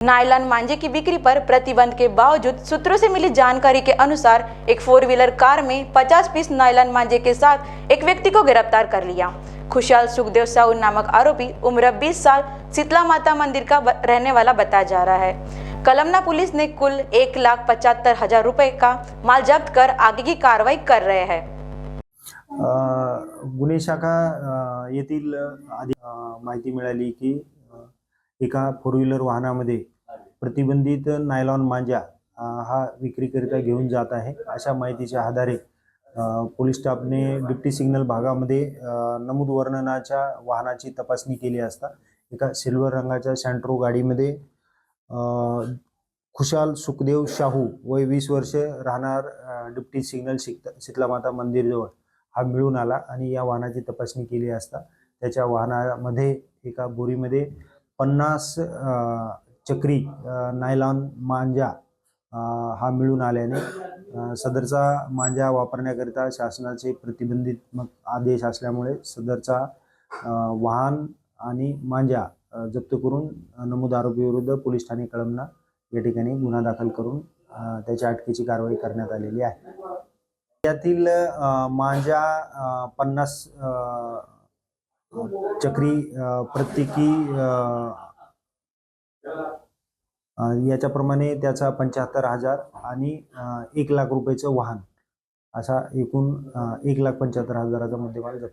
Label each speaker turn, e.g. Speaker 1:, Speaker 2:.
Speaker 1: Nylon मांझे की बिक्री पर प्रतिबंध के बावजूद सूत्रों से मिली जानकारी के अनुसार एक 4 व्हीलर कार में 50 पीस नायलॉन मांझे के साथ एक व्यक्ति को गिरफ्तार कर लिया। खुशहाल सुखदेव साहू नामक आरोपी उम्र 20 साल शीतला माता मंदिर का रहने वाला बताया जा रहा है। कलमना पुलिस ने कुल 1,75,000 रुपए का माल जब्त कर आगे की कार्रवाई कर रहे हैं।
Speaker 2: गुन्हे शाखा येथील माहिती मिळाली की एका 4 व्हीलर वाहनामध्ये प्रतिबंधित नायलॉन मांजा हा विक्रीकरिता घेऊन जात आहे। अशा माहितीच्या आधारे पोलीस स्टाफने डिप्टी सिग्नल भागामध्ये नमूद वर्णनाच्या वाहनाची तपासणी केली असता एका सिल्वर रंगाच्या सँट्रो गाडीमध्ये खुशाल सुखदेव शाहू वय 20 वर्ष राहणार डिप्टी सिग्नल शीतला माता मंदिरजवळ हा मिळून आला आणि या वाहनाची तपासणी केली असता त्याच्या वाहनामध्ये एका बोरीमध्ये 50 चक्री नायलॉन मांजा हा मिळून आल्याने सदरचा मांजा वापरण्याकरिता शासनाचे प्रतिबंधित आदेश असल्यामुळे सदरचा वाहन आणि मांजा जप्त करून नमूद आरोपीविरुद्ध पोलीस ठाणे कळमना या ठिकाणी गुन्हा दाखल करून त्याच्या अटकेची कारवाई करण्यात आलेली आहे। यातील मांजा 50 चक्री प्रत्येकी याच्याप्रमाणे त्याचा 75,000 आणि 1,00,000 रुपयाचं वाहन असा एकूण 1,75,000चा मुद्देमाल जप्त